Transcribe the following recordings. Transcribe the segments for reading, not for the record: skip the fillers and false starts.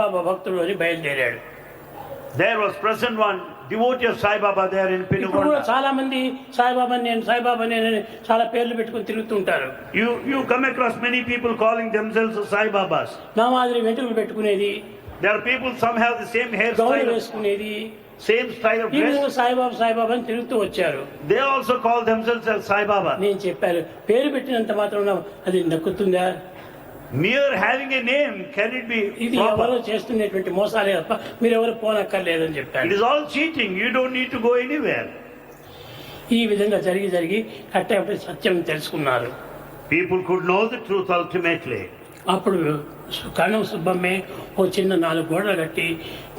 బాబా భక్తుడు అని బయలుదేరాడు. There was present one devotee of Sai Baba there in ఇప్పుడు కూడా Penukonda. చాలా మంది సాయిబాబా నేను చాలా పేర్లు పెట్టుకుని తిరుగుతుంటారు. You come across many people calling themselves Sai Babas. నా మాదిరి వెంట్రుకలు పెట్టుకునేది, There are people, some have the same గౌరవ hairstyle, వేసుకునేది, same style of ఈ విధంగా dress. సాయిబాబా అని తిరుగుతూ వచ్చారు. They also call themselves as Sai Baba. నేను చెప్పాను, పేరు పెట్టినంత మాత్రం అది నక్కుతుందా? Mere having a name, can it be ఇది ఎవరో proper? చేస్తున్నటువంటి మోసాలే తప్ప మీరెవరు పోనక్కర్లేదని It చెప్పాడు. is all cheating. You don't need to go anywhere. ఈ విధంగా జరిగి కట్టేపటి సత్యం తెలుసుకున్నారు. People could know the truth ultimately. అప్పుడు కణం సుబ్బమ్మే ఓ చిన్న 4 గోడలు కట్టి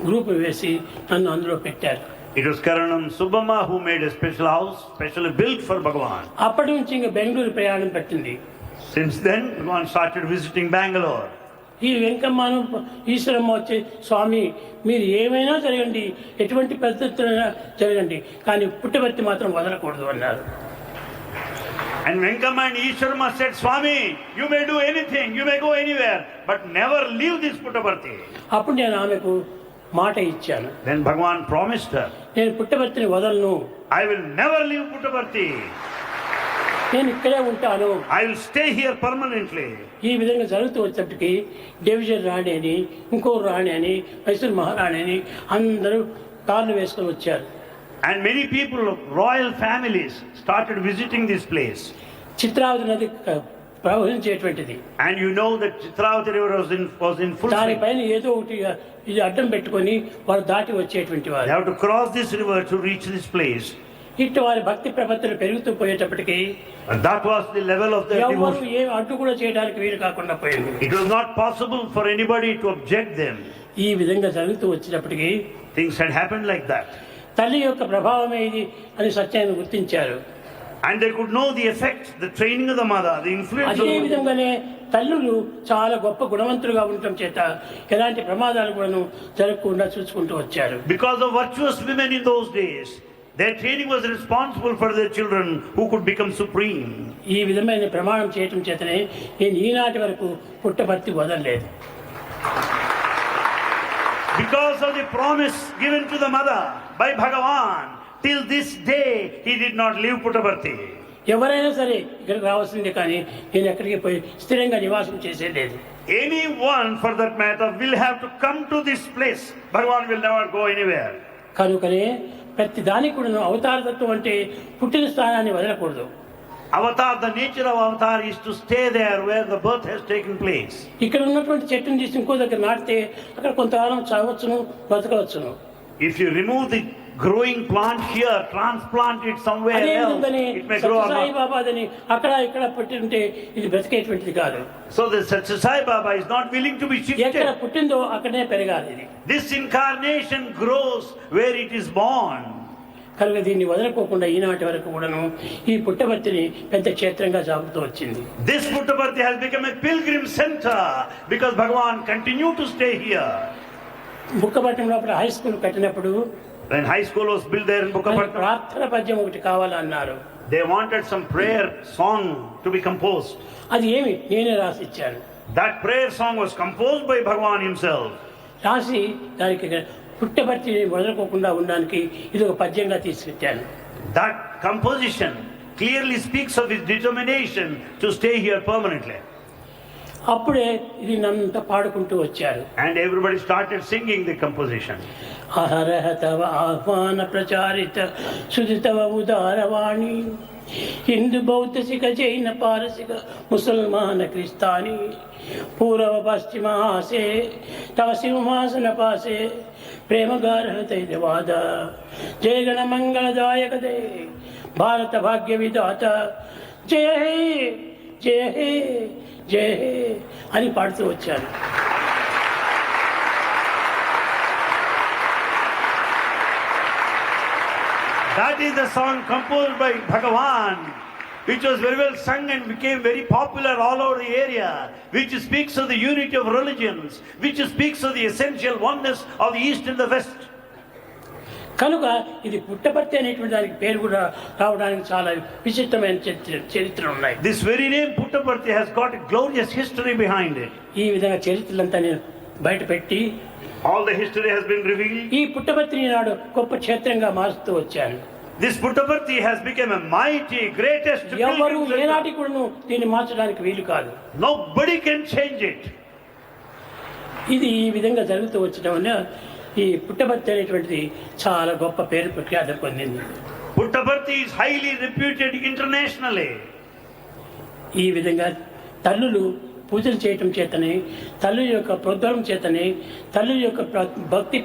గ్రూప్ వేసి నన్ను అందులో పెట్టారు. It was Karanam Subbamma who made a special house, specially built for Bhagavan. అప్పటి నుంచి ఇంకా బెంగళూరు ప్రయాణం పెట్టింది. Since then, Bhagavan started visiting Bangalore. ఈ వెంకమ్మను ఈశ్వరమ్మ వచ్చి, స్వామి మీరు ఏమైనా జరగండి, ఎటువంటి పద్ధతులైనా జరగండి, కానీ పుట్టబర్తి మాత్రం వదలకూడదు అన్నారు. And Venkama and Ishwarma said, Swami, you may do anything, you may go anywhere, but never leave this Puttaparthi. అప్పుడు నేను ఆమెకు మాట ఇచ్చాను, Then Bhagavan promised her, నేను పుట్టబర్తిని వదలను, I will never leave Puttaparthi. నేను ఇక్కడే ఉంటాను. I will stay here permanently. ఈ విధంగా జరుగుతూ వచ్చేప్పటికి డివిజన్ రాణి అని, ఇంకో రాణి అని, మైసూర్ మహారాణి అని అందరూ కార్లు వేసుకొని వచ్చారు. And many people of royal families started visiting this place. Chitravati నది ప్రవహించేటువంటిది. And you know that Chitravati river was in full swing. దానిపైన ఏదో ఒకటి ఇది అడ్డం పెట్టుకొని వారు దాటి వచ్చేటువంటి They వారు. have to cross this river to reach this place. ఇటు వారి భక్తి ప్రపత్తులు పెరుగుతూ పోయేటప్పటికి And that was the level of their ఎవరు devotion. ఏ అడ్డు కూడా చేయడానికి వీలు కాకుండా పోయింది. It was not possible for anybody to object them. ఈ విధంగా జరుగుతూ వచ్చినప్పటికీ Things had happened like that. తల్లి యొక్క ప్రభావమే ఇది అని సత్యాన్ని గుర్తించారు. And they could know the effect, the training of the mother, the influence of అదే the mother. విధంగానే తల్లులు చాలా గొప్ప గుణవంతులుగా ఉండటం చేత ఎలాంటి ప్రమాదాలు కూడాను జరగకుండా చూసుకుంటూ వచ్చారు. Because of virtuous women in those days, their training was responsible for their children who could become supreme. ఈ విధమైన ప్రమాణం చేయటం చేతనే నేను ఈనాటి వరకు పుట్టపర్తి వదలలేదు. Because of the promise given to the mother by Bhagavan, till this day he did not leave Puttaparthi. ఎవరైనా సరే ఇక్కడికి రావాల్సిందే, కానీ నేను ఎక్కడికి పోయి స్థిరంగా నివాసం చేసేది. Anyone for that matter will have to come to this place. Bhagavan will never go anywhere. కనుకనే ప్రతి దానికి కూడా అవతారతత్వం అంటే పుట్టిన స్థానాన్ని వదలకూడదు. Avatar, the nature of avatar is to stay there where the birth has taken place. ఇక్కడ ఉన్నటువంటి చెట్టును తీసి ఇంకో దగ్గర నాటితే అక్కడ కొంతకాలం చావచ్చును, బతకవచ్చును. If you remove the growing plant here, transplant it somewhere అదే else, విధంగానే it may grow or Sathya Sai not. బాబాదని అక్కడ ఇక్కడ పెట్టి ఉంటే ఇది బ్రతికేటువంటిది కాదు. So the Satya Sai Baba is not willing to be ఎక్కడ shifted. పుట్టిందో అక్కడనే పెరగాలి ఇది. This incarnation grows where it is born. కనుక దీన్ని వదలకోకుండా ఈనాటి వరకు కూడాను ఈ పుట్టపర్తిని పెద్ద క్షేత్రంగా సాగుతూ వచ్చింది. This Puttaparthi has become a pilgrim center because Bhagavan continued to stay here. Bukkapatnam లోపల హై స్కూల్ కట్టినప్పుడు When high school was built there in Bukkapatnam, ప్రార్థన పద్యం ఒకటి కావాలన్నారు. they wanted some prayer song to be composed. అది ఏమి నేనే రాసి ఇచ్చాను. That prayer song was composed by Bhagavan himself. రాసి దానికి పుట్టపర్తిని వదలకోకుండా ఉండడానికి ఇది ఒక పద్యంగా తీసుకెట్టాను. That composition clearly speaks of his determination to stay here permanently. అప్పుడే ఇది నన్నంత పాడుకుంటూ వచ్చారు. And everybody started singing the composition. అహరహ తవ ఆహ్వాన ప్రచారిత సుజితవ ఉదారవాణి హిందూ బౌద్ధ సిఖ జైన పారసిక ముసల్మాన క్రిస్తాని పూర్వ పశ్చిమ హాసే తవ సింహాసన పాసే ప్రేమగారహ తైజవాద జయగణ మంగళదాయక దే భారత భాగ్య విధాత జయ హే జయ హే జయ హే అని పాడుతూ వచ్చాను. That is the song composed by Bhagavan, which was very well sung and became very popular all over the area, which speaks of the unity of religions, which speaks of the essential oneness of the East and the West. కనుక ఇది పుట్టపర్తి అనేటువంటి దానికి పేరు కూడా రావడానికి చాలా విచిత్రమైన చరిత్ర ఉన్నాయి. This very name Puttaparthi has got a glorious history behind it. ఈ విధంగా చరిత్రలంతా నేను బయట పెట్టి All the history has been revealed. ఈ పుట్టపర్తిని నాడు గొప్ప క్షేత్రంగా మారుస్తూ వచ్చాను. This Puttaparthi has become a mighty, greatest ఎవరు pilgrim center. ఏనాటి కూడా దీన్ని మార్చడానికి వీలు కాదు. Nobody can change it. ఇది ఈ విధంగా జరుగుతూ వచ్చడం వల్ల ఈ పుట్టపర్తి అనేటువంటిది చాలా గొప్ప పేరు ప్రఖ్యాతి పొందింది. Puttaparthi is highly reputed internationally. ఈ విధంగా తల్లులు పూజలు చేయటం చేతనే, తల్లి యొక్క ప్రోద్బలం చేతనే, తల్లి యొక్క భక్తి